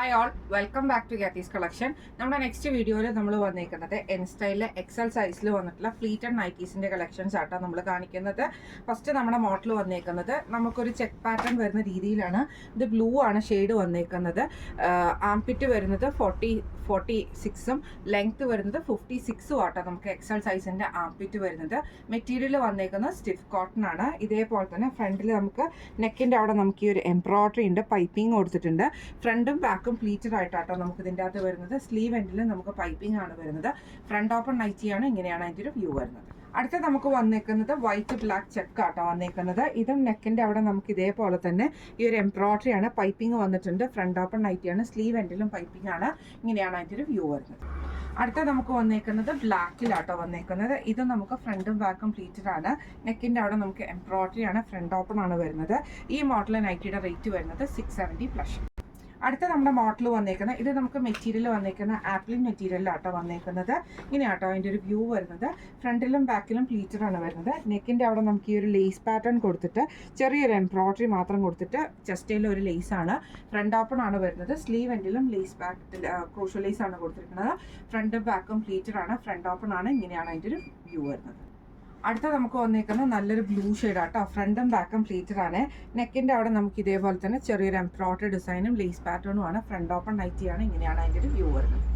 Hi all, welcome back to ഗാത്തീസ് collection. നമ്മുടെ next വീഡിയോയിൽ നമ്മൾ വന്നിരിക്കുന്നത് എൻ സ്റ്റൈലിലെ എക്സൽ സൈസിൽ വന്നിട്ടുള്ള ഫ്ലീറ്റഡ് നൈറ്റീസിന്റെ കളക്ഷൻസ് ആട്ടോ നമ്മൾ കാണിക്കുന്നത്. ഫസ്റ്റ് നമ്മുടെ മോഡൽ വന്നേക്കുന്നത് നമുക്കൊരു ചെക്ക് പാറ്റേൺ വരുന്ന രീതിയിലാണ്. ഇത് ബ്ലൂ ആണ് ഷെയ്ഡ് വന്നേക്കുന്നത്. ആംപിറ്റ് വരുന്നത് 46ഉം ലെങ്ത് വരുന്നത് 56ഉം ആട്ടോ നമുക്ക് എക്സൽ സൈസിന്റെ ആംപിറ്റ് വരുന്നത്. മെറ്റീരിയൽ വന്നേക്കുന്നത് സ്റ്റിഫ് കോട്ടൺ ആണ്. ഇതേപോലെ തന്നെ ഫ്രണ്ടിൽ നമുക്ക് നെക്കിന്റെ അവിടെ നമുക്ക് ഈ ഒരു എംബ്രോയിഡറി ഉണ്ട്, പൈപ്പിംഗ് കൊടുത്തിട്ടുണ്ട്. ഫ്രണ്ടും ബാക്കും പ്ലീറ്റഡ് ആയിട്ടാട്ടോ നമുക്ക് ഇതിൻ്റെ അകത്ത് വരുന്നത്. സ്ലീവ് എൻഡിൽ നമുക്ക് പൈപ്പിംഗ് ആണ് വരുന്നത്. ഫ്രണ്ട് ഓപ്പൺ നൈറ്റിയാണ്. ഇങ്ങനെയാണ് അതിൻ്റെ ഒരു വ്യൂ വരുന്നത്. അടുത്ത നമുക്ക് വന്നേക്കുന്നത് വൈറ്റ് ബ്ലാക്ക് ചെക്ക് ആട്ടോ വന്നേക്കുന്നത്. ഇതും നെക്കിന്റെ അവിടെ നമുക്ക് ഇതേപോലെ തന്നെ ഈ ഒരു എംബ്രോയിഡറി ആണ്, പൈപ്പിംഗ് വന്നിട്ടുണ്ട്. ഫ്രണ്ട് ഓപ്പൺ നൈറ്റിയാണ്. സ്ലീവ് എൻഡിലും പൈപ്പിംഗ് ആണ്. ഇങ്ങനെയാണ് അതിൻ്റെ ഒരു വ്യൂ വരുന്നത്. അടുത്ത നമുക്ക് വന്നേക്കുന്നത് ബ്ലാക്കിലാട്ടോ വന്നേക്കുന്നത്. ഇത് നമുക്ക് ഫ്രണ്ടും ബാക്കും പ്ലീറ്റഡ് ആണ്. നെക്കിന്റെ അവിടെ നമുക്ക് എംബ്രോയിഡറി ആണ്, ഫ്രണ്ട് ഓപ്പൺ ആണ് വരുന്നത്. ഈ മോഡൽ നൈറ്റിയുടെ റേറ്റ് വരുന്നത് 670 പ്ലസ്. അടുത്ത നമ്മുടെ മോഡൽ വന്നേക്കുന്നത് ഇത് നമുക്ക് മെറ്റീരിയൽ വന്നേക്കുന്ന ആപ്ലിൻ മെറ്റീരിയലാട്ടോ വന്നേക്കുന്നത്. ഇങ്ങനെയാട്ടോ അതിൻ്റെ ഒരു വ്യൂ വരുന്നത്. ഫ്രണ്ടിലും ബാക്കിലും പ്ലീറ്റഡ് ആണ് വരുന്നത്. നെക്കിൻ്റെ അവിടെ നമുക്ക് ഈ ഒരു ലേസ് പാറ്റേൺ കൊടുത്തിട്ട് ചെറിയൊരു എംബ്രോയിഡറി മാത്രം കൊടുത്തിട്ട് ചെസ്റ്റിൽ ഒരു ലേസ് ആണ്. ഫ്രണ്ട് ഓപ്പൺ ആണ് വരുന്നത്. സ്ലീവ് എൻഡിലും ലേസ് ബാക്ക് ക്രൂഷ്യൽ ലേസ് ആണ് കൊടുത്തിരിക്കുന്നത്. ഫ്രണ്ടും ബാക്കും പ്ലീറ്റഡ് ആണ്, ഫ്രണ്ട് ഓപ്പൺ ആണ്. ഇങ്ങനെയാണ് അതിൻ്റെ ഒരു വ്യൂ വരുന്നത്. അടുത്ത നമുക്ക് വന്നേക്കുന്നത് നല്ലൊരു ബ്ലൂ ഷെയ്ഡാട്ടോ. ഫ്രണ്ടും ബാക്കും പ്ലീറ്റഡ് ആണ്. നെക്കിൻ്റെ അവിടെ നമുക്ക് ഇതേപോലെ തന്നെ ചെറിയൊരു എംബ്രോയിഡറി ഡിസൈനും ലേസ് പാറ്റേണും ആണ്. ഫ്രണ്ട് ഓപ്പൺ നൈറ്റിയാണ്. ഇങ്ങനെയാണ് അതിൻ്റെ ഒരു വ്യൂ വരുന്നത്.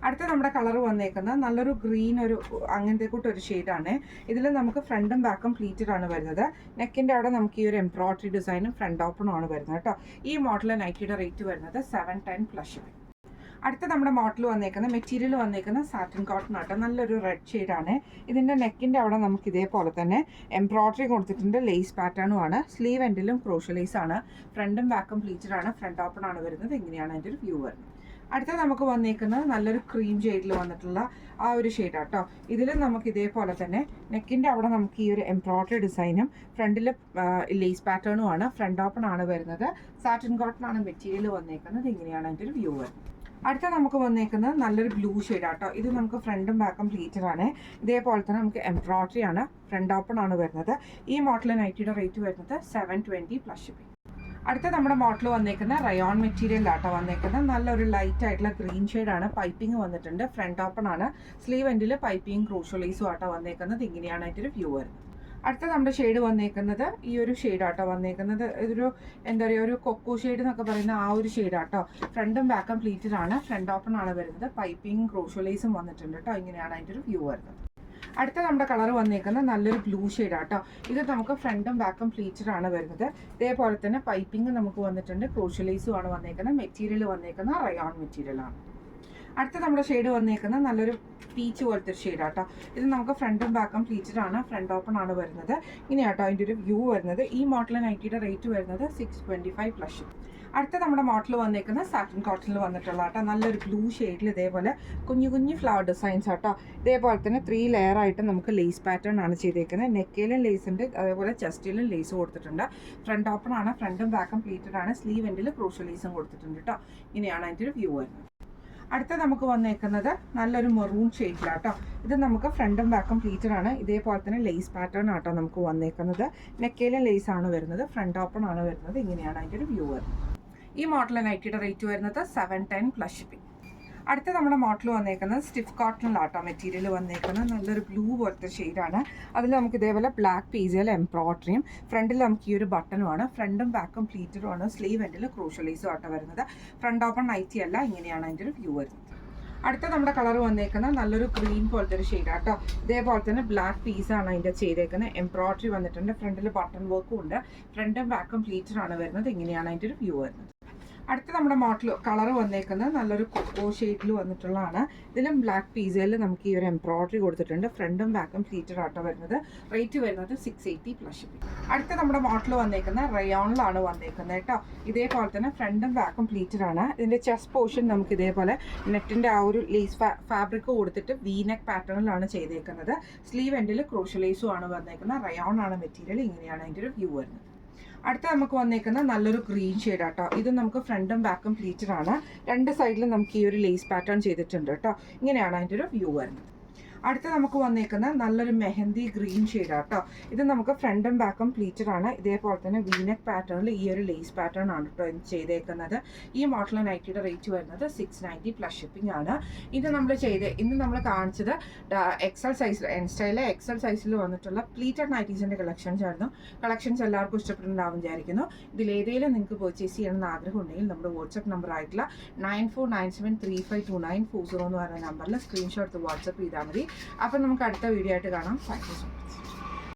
അടുത്ത നമ്മുടെ കളർ വന്നേക്കുന്നത് നല്ലൊരു ഗ്രീൻ, ഒരു അങ്ങനത്തെ കൂട്ടൊരു ഷെയ്ഡാണ്. ഇതിൽ നമുക്ക് ഫ്രണ്ടും ബാക്കും പ്ലീറ്റഡ് ആണ് വരുന്നത്. നെക്കിൻ്റെ അവിടെ നമുക്ക് ഈ ഒരു എംബ്രോയിഡറി ഡിസൈനും ഫ്രണ്ട് ഓപ്പണും ആണ് വരുന്നത് കേട്ടോ. ഈ മോഡൽ നൈറ്റിയുടെ റേറ്റ് വരുന്നത് 710 പ്ലസ്. അടുത്ത നമ്മുടെ മോഡൽ വന്നേക്കുന്ന മെറ്റീരിയൽ വന്നേക്കുന്ന സാറ്റിൻ കോട്ടൺ ആട്ടോ. നല്ലൊരു റെഡ് ഷെയ്ഡാണ്. ഇതിൻ്റെ നെക്കിൻ്റെ അവിടെ നമുക്ക് ഇതേപോലെ തന്നെ എംബ്രോയിഡറി കൊടുത്തിട്ടുണ്ട്, ലേസ് പാറ്റേണും ആണ്. സ്ലീവ് എൻഡിലും ക്രോഷ്യ ലേസ് ആണ്. ഫ്രണ്ടും ബാക്കും പ്ലീറ്റഡ് ആണ്, ഫ്രണ്ട് ഓപ്പൺ ആണ് വരുന്നത്. ഇങ്ങനെയാണ് അതിൻ്റെ ഒരു വ്യൂ വരുന്നത്. അടുത്ത നമുക്ക് വന്നേക്കുന്നത് നല്ലൊരു ക്രീം ഷെയ്ഡിൽ വന്നിട്ടുള്ള ആ ഒരു ഷെയ്ഡാട്ടോ. ഇതിലും നമുക്ക് ഇതേപോലെ തന്നെ നെക്കിൻ്റെ അവിടെ നമുക്ക് ഈ ഒരു എംബ്രോയിഡറി ഡിസൈനും ഫ്രണ്ടിൽ ലേസ് പാറ്റേണും ആണ്. ഫ്രണ്ട് ഓപ്പൺ ആണ് വരുന്നത്. സാറ്റിൻ കോട്ടൺ ആണ് മെറ്റീരിയൽ വന്നേക്കുന്നത്. ഇങ്ങനെയാണ് അതിൻ്റെ ഒരു വ്യൂ വരുന്നത്. അടുത്ത നമുക്ക് വന്നേക്കുന്നത് നല്ലൊരു ബ്ലൂ ഷെയ്ഡാട്ടോ. ഇത് നമുക്ക് ഫ്രണ്ടും ബാക്കും പ്ലീറ്റഡ് ആണ്. ഇതേപോലെ തന്നെ നമുക്ക് എംബ്രോയിഡറി ആണ്, ഫ്രണ്ട് ഓപ്പൺ ആണ് വരുന്നത്. ഈ മോഡൽ നൈറ്റിയുടെ റേറ്റ് വരുന്നത് 720 പ്ലസ് ഷിപ്പിംഗ്. അടുത്ത നമ്മുടെ മോഡൽ വന്നേക്കുന്ന റയോൺ മെറ്റീരിയലാട്ടോ വന്നേക്കുന്നത്. നല്ലൊരു ലൈറ്റ് ആയിട്ടുള്ള ഗ്രീൻ ഷെയ്ഡാണ്. പൈപ്പിംഗ് വന്നിട്ടുണ്ട്. ഫ്രണ്ട് ഓപ്പൺ ആണ്. സ്ലീവ് എൻഡിൽ പൈപ്പിംഗ് ക്രൂഷ്യൽ ലേസും ആട്ടോ വന്നേക്കുന്നത്. ഇങ്ങനെയാണ് അതിൻ്റെ ഒരു വ്യൂ വരുന്നത്. അടുത്ത നമ്മുടെ ഷെയ്ഡ് വന്നേക്കുന്നത് ഈ ഒരു ഷെയ്ഡാട്ടോ വന്നേക്കുന്നത്. ഇതൊരു എന്താ പറയുക, ഒരു കൊക്കോ ഷെയ്ഡ് എന്നൊക്കെ പറയുന്ന ആ ഒരു ഷെയ്ഡാട്ടോ. ഫ്രണ്ടും ബാക്കും പ്ലീറ്റഡ് ആണ്. ഫ്രണ്ട് ഓപ്പൺ ആണ് വരുന്നത്. പൈപ്പിംഗ് ക്രൂഷ്യൽ ലേസും വന്നിട്ടുണ്ട് കേട്ടോ. ഇങ്ങനെയാണ് അതിൻ്റെ ഒരു വ്യൂ വരുന്നത്. അടുത്ത നമ്മുടെ കളർ വന്നേക്കുന്നത് നല്ലൊരു ബ്ലൂ ഷെയ്ഡാട്ടോ. ഇത് നമുക്ക് ഫ്രണ്ടും ബാക്കും പ്ലീറ്റഡ് ആണ് വരുന്നത്. ഇതേപോലെ തന്നെ പൈപ്പിംഗ് നമുക്ക് വന്നിട്ടുണ്ട്. ക്രൂഷ്യൽ ലേസും ആണ് വന്നേക്കുന്നത്. മെറ്റീരിയൽ വന്നേക്കുന്ന റയോൺ മെറ്റീരിയലാണ്. അടുത്ത നമ്മുടെ ഷെയ്ഡ് വന്നേക്കുന്നത് നല്ലൊരു പീച്ച് പോലത്തെ ഒരു ഷെയ്ഡാട്ടോ. ഇത് നമുക്ക് ഫ്രണ്ടും ബാക്കും പ്ലീറ്റഡ് ആണ്. ഫ്രണ്ട് ഓപ്പൺ ആണ് വരുന്നത്. ഇങ്ങനെയാട്ടോ അതിൻ്റെ ഒരു വ്യൂ വരുന്നത്. ഈ മോഡൽ നൈറ്റിയുടെ റേറ്റ് വരുന്നത് 625 പ്ലസ്. അടുത്ത നമ്മുടെ മോഡൽ വന്നേക്കുന്നത് സാറ്റിൻ കോട്ടണിൽ വന്നിട്ടുള്ള ആട്ടോ. നല്ലൊരു ബ്ലൂ ഷെയ്ഡിൽ ഇതേപോലെ കുഞ്ഞു കുഞ്ഞു ഫ്ലവർ ഡിസൈൻസ് ആട്ടോ. ഇതേപോലെ തന്നെ 3 ലെയർ ആയിട്ട് നമുക്ക് ലേസ് പാറ്റേൺ ആണ് ചെയ്തേക്കുന്നത്. നെക്കിലും ലേസ് ഉണ്ട്, അതേപോലെ ചെസ്റ്റിലും ലേസ് കൊടുത്തിട്ടുണ്ട്. ഫ്രണ്ട് ഓപ്പൺ ആണ്. ഫ്രണ്ടും ബാക്കും പ്ലീറ്റഡ് ആണ്. സ്ലീവ് എൻഡിൽ ക്രൂഷ്യൽ ലേസും കൊടുത്തിട്ടുണ്ട് കേട്ടോ. ഇങ്ങനെയാണ് അതിൻ്റെ ഒരു വ്യൂ വരുന്നത്. അടുത്ത നമുക്ക് വന്നേക്കുന്നത് നല്ലൊരു മെറൂൺ ഷെയ്ഡിലാട്ടോ. ഇത് നമുക്ക് ഫ്രണ്ടും ബാക്കും പ്ലീറ്റഡ് ആണ്. ഇതേപോലെ തന്നെ ലേസ് പാറ്റേൺ ആട്ടോ നമുക്ക് വന്നേക്കുന്നത്. നെക്കയിലെ ലേസ് ആണ് വരുന്നത്. ഫ്രണ്ട് ഓപ്പൺ ആണ് വരുന്നത്. ഇങ്ങനെയാണ് അതിൻ്റെ ഒരു വ്യൂ വരുന്നത്. ഈ മോഡൽ നൈറ്റിയുടെ റേറ്റ് വരുന്നത് 710 പ്ലസ് ഷിപ്പിംഗ്. അടുത്ത നമ്മുടെ മോഡൽ വന്നേക്കുന്നത് സ്റ്റിഫ് കോട്ടണിലാട്ടോ മെറ്റീരിയൽ വന്നേക്കുന്നത്. നല്ലൊരു ബ്ലൂ പോലത്തെ ഷെയ്ഡാണ്. അതിൽ നമുക്ക് ഇതേപോലെ ബ്ലാക്ക് പീസിൽ എംബ്രോയിഡറിയും ഫ്രണ്ടിൽ നമുക്ക് ഈ ഒരു ബട്ടണുമാണ്. ഫ്രണ്ടും ബാക്കും പ്ലീറ്റഡും ആണ്. സ്ലീവ് എൻഡിൽ ക്രൂഷ്യൽ ലേസും ആട്ടോ വരുന്നത്. ഫ്രണ്ട് ഓപ്പൺ നൈറ്റി അല്ല. ഇങ്ങനെയാണ് അതിൻ്റെ ഒരു വ്യൂ വരുന്നത്. അടുത്ത നമ്മുടെ കളർ വന്നേക്കുന്നത് നല്ലൊരു ഗ്രീൻ പോലത്തെ ഒരു ഷെയ്ഡാട്ടോ. ഇതേപോലെ തന്നെ ബ്ലാക്ക് പീസാണ് അതിൻ്റെ ചെയ്തേക്കുന്നത്. എംബ്രോയിഡറി വന്നിട്ടുണ്ട്. ഫ്രണ്ടിൽ ബട്ടൺ വർക്കും ഉണ്ട്. ഫ്രണ്ടും ബാക്കും പ്ലീറ്റഡ് ആണ് വരുന്നത്. ഇങ്ങനെയാണ് അതിൻ്റെ ഒരു വ്യൂ വരുന്നത്. അടുത്ത നമ്മുടെ മോഡൽ കളർ വന്നേക്കുന്നത് നല്ലൊരു കൊക്കോ ഷെയ്ഡിൽ വന്നിട്ടുള്ളതാണ്. ഇതിലും ബ്ലാക്ക് പീസയിൽ നമുക്ക് ഈ ഒരു എംബ്രോയിഡറി കൊടുത്തിട്ടുണ്ട്. ഫ്രണ്ടും ബാക്കും പ്ലീറ്റഡ് ആട്ടോ വരുന്നത്. റേറ്റ് വരുന്നത് 680 പ്ലസ് ഷിപ്പിംഗ്. അടുത്ത നമ്മുടെ മോഡൽ വന്നേക്കുന്നത് റയോണിലാണ് വന്നേക്കുന്നത് കേട്ടോ. ഇതേപോലെ തന്നെ ഫ്രണ്ടും ബാക്കും പ്ലീറ്റഡ് ആണ്. ഇതിൻ്റെ ചെസ്റ്റ് പോർഷൻ നമുക്ക് ഇതേപോലെ നെറ്റിൻ്റെ ആ ഒരു ലേസ് ഫാബ്രിക് കൊടുത്തിട്ട് വീനെക്ക് പാറ്റേണിലാണ് ചെയ്തേക്കുന്നത്. സ്ലീവ് എൻഡിൽ ക്രൂഷ്യൽ ലേസും ആണ് വന്നേക്കുന്നത്. റയോൺ ആണ് മെറ്റീരിയൽ. ഇങ്ങനെയാണ് അതിൻ്റെ ഒരു വ്യൂ വരുന്നത്. അടുത്ത നമുക്ക് വന്നേക്കുന്ന നല്ലൊരു ഗ്രീൻ ഷെയ്ഡാട്ടോ. ഇത് നമുക്ക് ഫ്രണ്ടും ബാക്കും പ്ലീറ്റഡ് ആണ്. രണ്ട് സൈഡിലും നമുക്ക് ഈ ഒരു ലേസ് പാറ്റേൺ ചെയ്തിട്ടുണ്ട് കേട്ടോ. ഇങ്ങനെയാണ് അതിൻ്റെ ഒരു വ്യൂ വരുന്നത്. അടുത്ത നമുക്ക് വന്നേക്കുന്ന നല്ലൊരു മെഹന്തി ഗ്രീൻ ഷെയ്ഡാട്ടോ. ഇത് നമുക്ക് ഫ്രണ്ടും ബാക്കും പ്ലീറ്റഡ് ആണ്. ഇതേപോലെ തന്നെ വീനെക്ക് പാറ്റേണിൽ ഈ ഒരു ലേസ് പാറ്റേൺ ആണ് കേട്ടോ ചെയ്തേക്കുന്നത്. ഈ മോഡൽ നൈറ്റിയുടെ റേറ്റ് വരുന്നത് 690 പ്ലസ് ഷിപ്പിംഗ് ആണ്. ഇന്ന് നമ്മൾ കാണിച്ചത് എക്സൽ സൈസിൽ എൻസ്റ്റൈലെ എക്സൽ സൈസിൽ വന്നിട്ടുള്ള പ്ലീറ്റഡ് നൈറ്റീസിൻ്റെ കളക്ഷൻസ് ആയിരുന്നു. കളക്ഷൻസ് എല്ലാവർക്കും ഇഷ്ടപ്പെട്ടിട്ടുണ്ടാവും വിചാരിക്കുന്നു. ഇതിലേതെങ്കിലും നിങ്ങൾക്ക് പർച്ചേസ് ചെയ്യണമെന്ന് ആഗ്രഹം ഉണ്ടെങ്കിൽ നമ്മുടെ വാട്സപ്പ് നമ്പർ ആയിട്ടുള്ള 9497352940 എന്ന് പറയുന്ന നമ്പറിൽ സ്ക്രീൻഷോട്ട് വാട്സപ്പ് ചെയ്താൽ മതി. അപ്പം നമുക്ക് അടുത്ത വീഡിയോ ആയിട്ട് കാണാം. Thank you so much.